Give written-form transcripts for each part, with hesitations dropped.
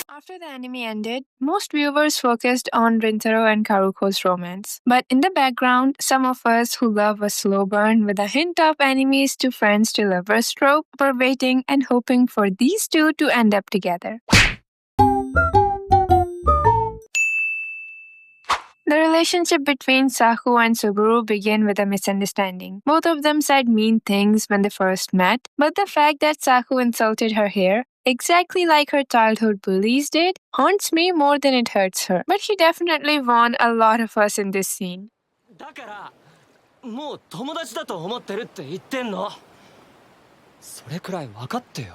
After the anime ended, most viewers focused on Rintaro and Kaoruko's romance. But in the background, some of us who love a slow burn with a hint of enemies to friends to lovers trope were waiting and hoping for these two to end up together. The relationship between Saku and Subaru began with a misunderstanding. Both of them said mean things when they first met, but the fact that Saku insulted her hair, exactly like her childhood bullies did, haunts me more than it hurts her. But she definitely won a lot of us in this scene. だから、もう友達だと思ってるって言ってんの。それくらい分かってよ。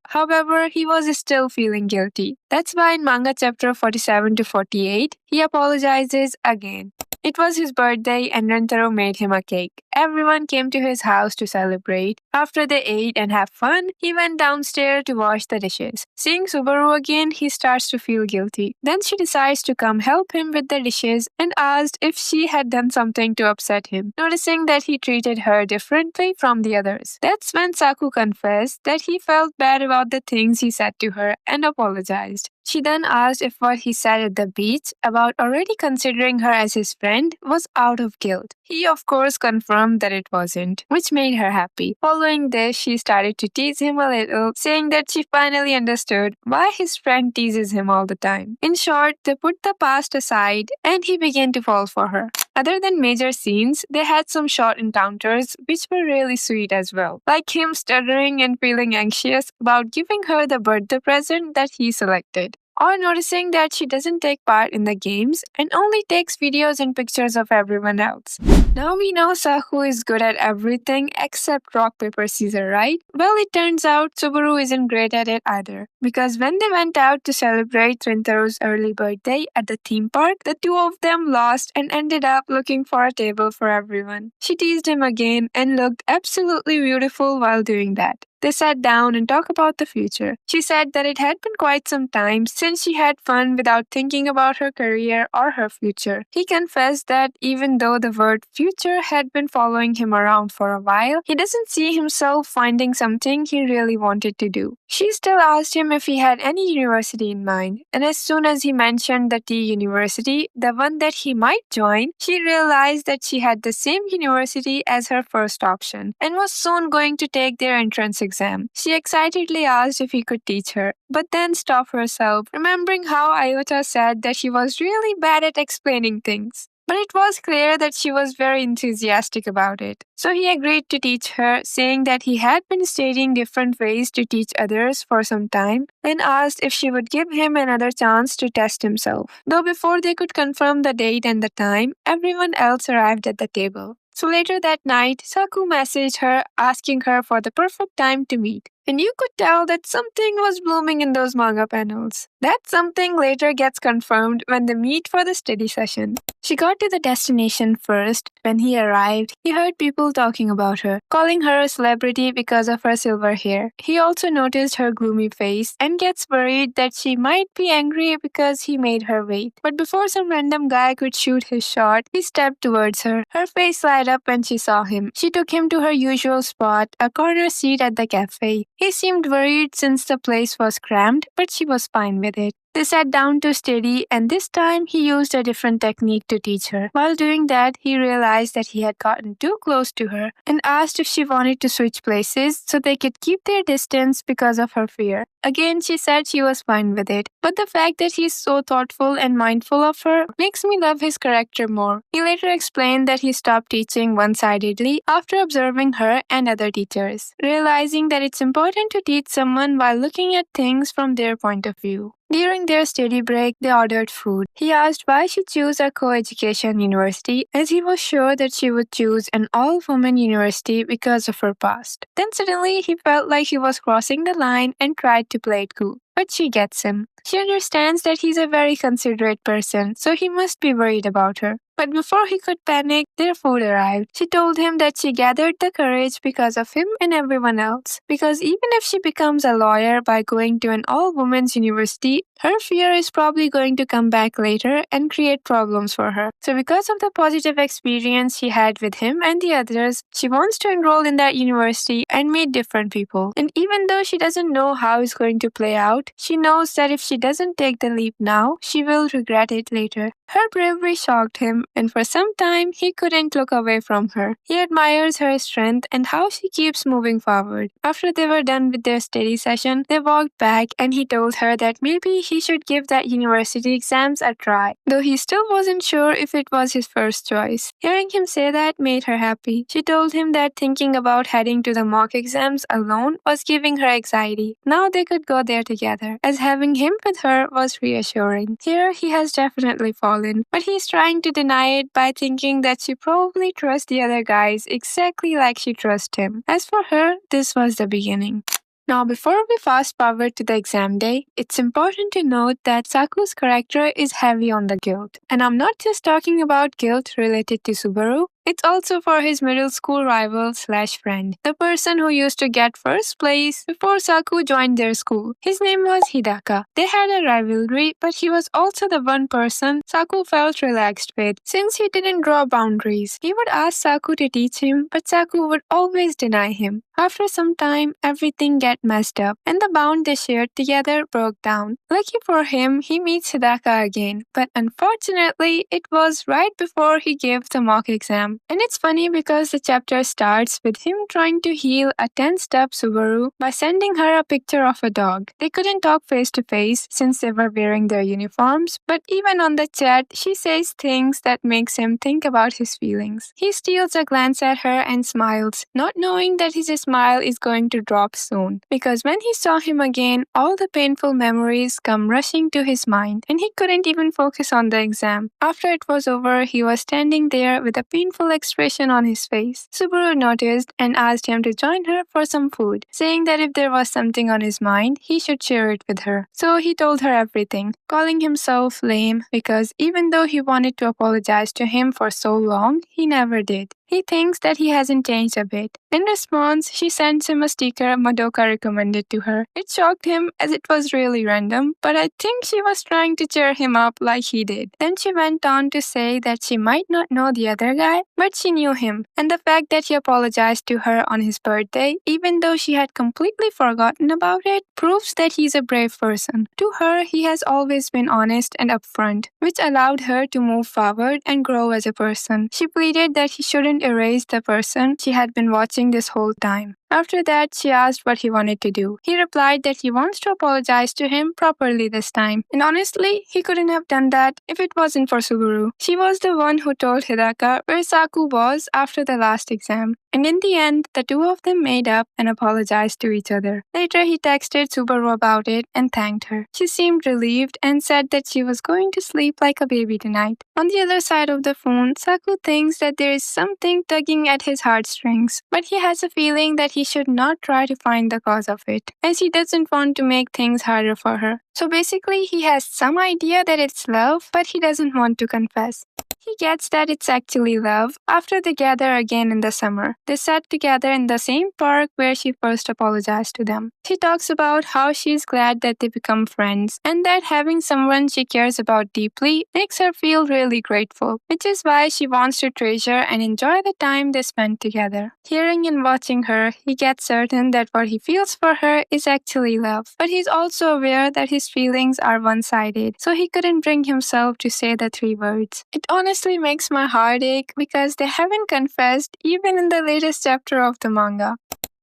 However, he was still feeling guilty. That's why in manga chapter 47 to 48, he apologizes again. It was his birthday and Rintaro made him a cake. Everyone came to his house to celebrate. After they ate and had fun, he went downstairs to wash the dishes. Seeing Subaru again, he starts to feel guilty. Then she decides to come help him with the dishes and asked if she had done something to upset him, noticing that he treated her differently from the others. That's when Saku confessed that he felt bad about the things he said to her and apologized. She then asked if what he said at the beach about already considering her as his friend was out of guilt. He of course confirmed that it wasn't, which made her happy. Following this, she started to tease him a little, saying that she finally understood why his friend teases him all the time. In short, they put the past aside and he began to fall for her. Other than major scenes, they had some short encounters which were really sweet as well, like him stuttering and feeling anxious about giving her the birthday present that he selected, or noticing that she doesn't take part in the games and only takes videos and pictures of everyone else. Now we know Saku is good at everything except rock, paper, scissors, right? Well, it turns out Subaru isn't great at it either, because when they went out to celebrate Rintaro's early birthday at the theme park, the two of them lost and ended up looking for a table for everyone. She teased him again and looked absolutely beautiful while doing that. They sat down and talked about the future. She said that it had been quite some time since she had fun without thinking about her career or her future. He confessed that even though the word future had been following him around for a while, he doesn't see himself finding something he really wanted to do. She still asked him if he had any university in mind, and as soon as he mentioned the T University, the one that he might join, she realized that she had the same university as her first option and was soon going to take their entrance exam. She excitedly asked if he could teach her, but then stopped herself, remembering how Ayota said that she was really bad at explaining things. But it was clear that she was very enthusiastic about it. So he agreed to teach her, saying that he had been studying different ways to teach others for some time, and asked if she would give him another chance to test himself. Though before they could confirm the date and the time, everyone else arrived at the table. So later that night, Saku messaged her asking her for the perfect time to meet. And you could tell that something was blooming in those manga panels. That something later gets confirmed when they meet for the study session. She got to the destination first. When he arrived, he heard people talking about her, calling her a celebrity because of her silver hair. He also noticed her gloomy face and gets worried that she might be angry because he made her wait. But before some random guy could shoot his shot, he stepped towards her. Her face lighted up when she saw him. She took him to her usual spot, a corner seat at the cafe. He seemed worried since the place was cramped, but she was fine with it. They sat down to study, and this time he used a different technique to teach her. While doing that, he realized that he had gotten too close to her and asked if she wanted to switch places so they could keep their distance because of her fear. Again, she said she was fine with it, but the fact that he's so thoughtful and mindful of her makes me love his character more. He later explained that he stopped teaching one-sidedly after observing her and other teachers, realizing that it's important to teach someone while looking at things from their point of view. During their study break, they ordered food. He asked why she chose a co-education university, as he was sure that she would choose an all-woman university because of her past. Then suddenly, he felt like he was crossing the line and tried to play it cool. But she gets him. She understands that he's a very considerate person, so he must be worried about her. But before he could panic, their food arrived. She told him that she gathered the courage because of him and everyone else. Because even if she becomes a lawyer by going to an all-women's university, her fear is probably going to come back later and create problems for her. So because of the positive experience she had with him and the others, she wants to enroll in that university and meet different people. And even though she doesn't know how it's going to play out, she knows that if she doesn't take the leap now, she will regret it later. Her bravery shocked him, and for some time, he couldn't look away from her. He admires her strength and how she keeps moving forward. After they were done with their study session, they walked back and he told her that maybe he should give that university exams a try, though he still wasn't sure if it was his first choice. Hearing him say that made her happy. She told him that thinking about heading to the mock exams alone was giving her anxiety. Now they could go there together, as having him with her was reassuring. Here, he has definitely fallen, but he's trying to deny it by thinking that she probably trusts the other guys exactly like she trusts him. As for her, this was the beginning. Now, before we fast forward to the exam day, it's important to note that Saku's character is heavy on the guilt. And I'm not just talking about guilt related to Subaru, it's also for his middle school rival / friend, the person who used to get first place before Saku joined their school. His name was Hidaka. They had a rivalry, but he was also the one person Saku felt relaxed with, since he didn't draw boundaries. He would ask Saku to teach him, but Saku would always deny him. After some time, everything got messed up, and the bond they shared together broke down. Lucky for him, he meets Hidaka again, but unfortunately, it was right before he gave the mock exam. And it's funny because the chapter starts with him trying to heal a tensed-up Subaru by sending her a picture of a dog. They couldn't talk face to face since they were wearing their uniforms, but even on the chat, she says things that makes him think about his feelings. He steals a glance at her and smiles, not knowing that his smile is going to drop soon. Because when he saw him again, all the painful memories come rushing to his mind, and he couldn't even focus on the exam. After it was over, he was standing there with a painful expression on his face. Subaru noticed and asked him to join her for some food, saying that if there was something on his mind, he should share it with her. So he told her everything, calling himself lame because even though he wanted to apologize to him for so long, he never did. He thinks that he hasn't changed a bit. In response, she sends him a sticker Madoka recommended to her. It shocked him as it was really random, but I think she was trying to cheer him up like he did. Then she went on to say that she might not know the other guy, but she knew him, and the fact that he apologized to her on his birthday, even though she had completely forgotten about it, proves that he's a brave person. To her, he has always been honest and upfront, which allowed her to move forward and grow as a person. She pleaded that he shouldn't erase the person she had been watching this whole time. After that, she asked what he wanted to do. He replied that he wants to apologize to him properly this time. And honestly, he couldn't have done that if it wasn't for Subaru. She was the one who told Hidaka where Saku was after the last exam. And in the end, the two of them made up and apologized to each other. Later, he texted Subaru about it and thanked her. She seemed relieved and said that she was going to sleep like a baby tonight. On the other side of the phone, Saku thinks that there is something tugging at his heartstrings, but he has a feeling that he should not try to find the cause of it, as he doesn't want to make things harder for her. So basically, he has some idea that it's love, but he doesn't want to confess. He gets that it's actually love after they gather again in the summer. They sat together in the same park where she first apologized to them. She talks about how she's glad that they become friends and that having someone she cares about deeply makes her feel really grateful, which is why she wants to treasure and enjoy the time they spend together. Hearing and watching her, he gets certain that what he feels for her is actually love, but he's also aware that his feelings are one-sided, so he couldn't bring himself to say the 3 words. It honestly makes my heart ache because they haven't confessed even in the latest chapter of the manga.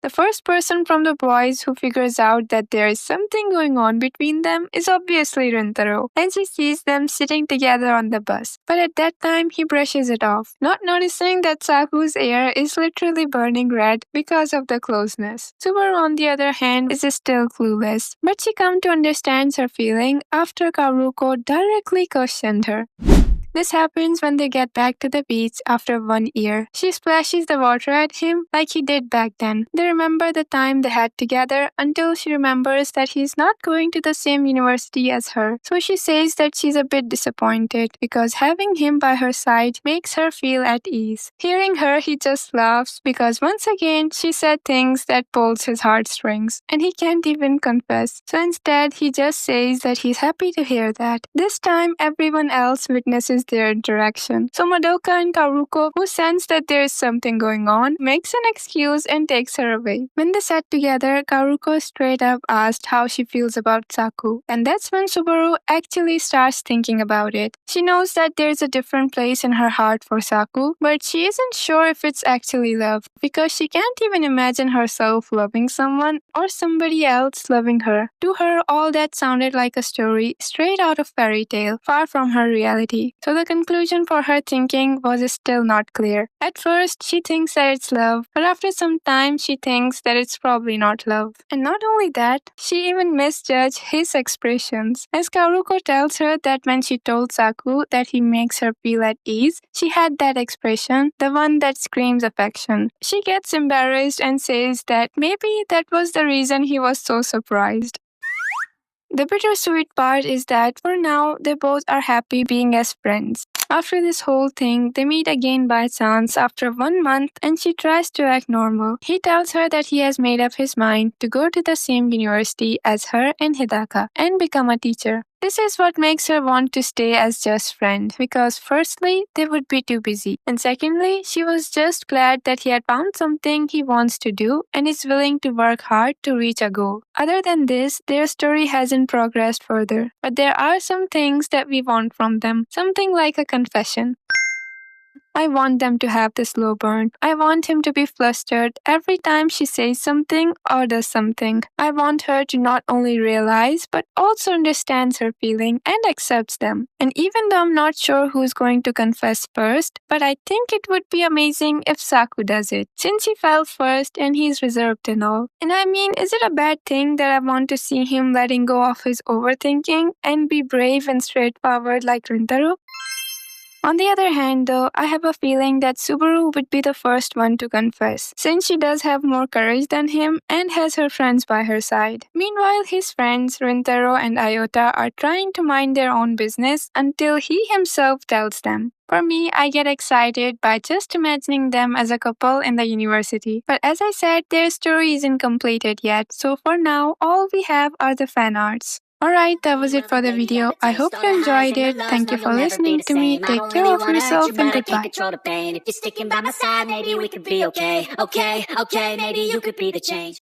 The first person from the boys who figures out that there is something going on between them is obviously Rintaro, and she sees them sitting together on the bus. But at that time, he brushes it off, not noticing that Saku's hair is literally burning red because of the closeness. Subaru, on the other hand, is still clueless, but she comes to understand her feeling after Kaoruko directly questioned her. This happens when they get back to the beach after 1 year. She splashes the water at him like he did back then. They remember the time they had together until she remembers that he's not going to the same university as her. So she says that she's a bit disappointed because having him by her side makes her feel at ease. Hearing her, he just laughs because once again she said things that pulls his heartstrings and he can't even confess. So instead, he just says that he's happy to hear that. This time, everyone else witnesses their interaction. So Madoka and Kaoruko, who sense that there is something going on, makes an excuse and takes her away. When they sat together, Kaoruko straight up asked how she feels about Saku, and that's when Subaru actually starts thinking about it. She knows that there's a different place in her heart for Saku, but she isn't sure if it's actually love, because she can't even imagine herself loving someone or somebody else loving her. To her, all that sounded like a story straight out of fairy tale, far from her reality. So the conclusion for her thinking was still not clear. At first, she thinks that it's love, but after some time, she thinks that it's probably not love. And not only that, she even misjudged his expressions, as Kaoruko tells her that when she told Saku that he makes her feel at ease, she had that expression, the one that screams affection. She gets embarrassed and says that maybe that was the reason he was so surprised. The bittersweet part is that for now, they both are happy being as friends. After this whole thing, they meet again by chance after 1 month and she tries to act normal. He tells her that he has made up his mind to go to the same university as her and Hidaka and become a teacher. This is what makes her want to stay as just friend because firstly, they would be too busy, and secondly, she was just glad that he had found something he wants to do and is willing to work hard to reach a goal. Other than this, their story hasn't progressed further, but there are some things that we want from them, something like a confession. I want them to have the slow burn. I want him to be flustered every time she says something or does something. I want her to not only realize but also understands her feeling and accepts them. And even though I'm not sure who's going to confess first, but I think it would be amazing if Saku does it, since he fell first and he's reserved and all. And I mean, is it a bad thing that I want to see him letting go of his overthinking and be brave and straightforward like Rintaro? On the other hand, though, I have a feeling that Subaru would be the first one to confess, since she does have more courage than him and has her friends by her side. Meanwhile, his friends, Rintaro and Ayota, are trying to mind their own business until he himself tells them. For me, I get excited by just imagining them as a couple in the university. But as I said, their story isn't completed yet, so for now, all we have are the fan arts. Alright, that was it for the video. I hope you enjoyed it. Thank you for listening to me. Take care of yourself and goodbye. If you're sticking by my side, maybe we could be okay. Okay, maybe you could be the change.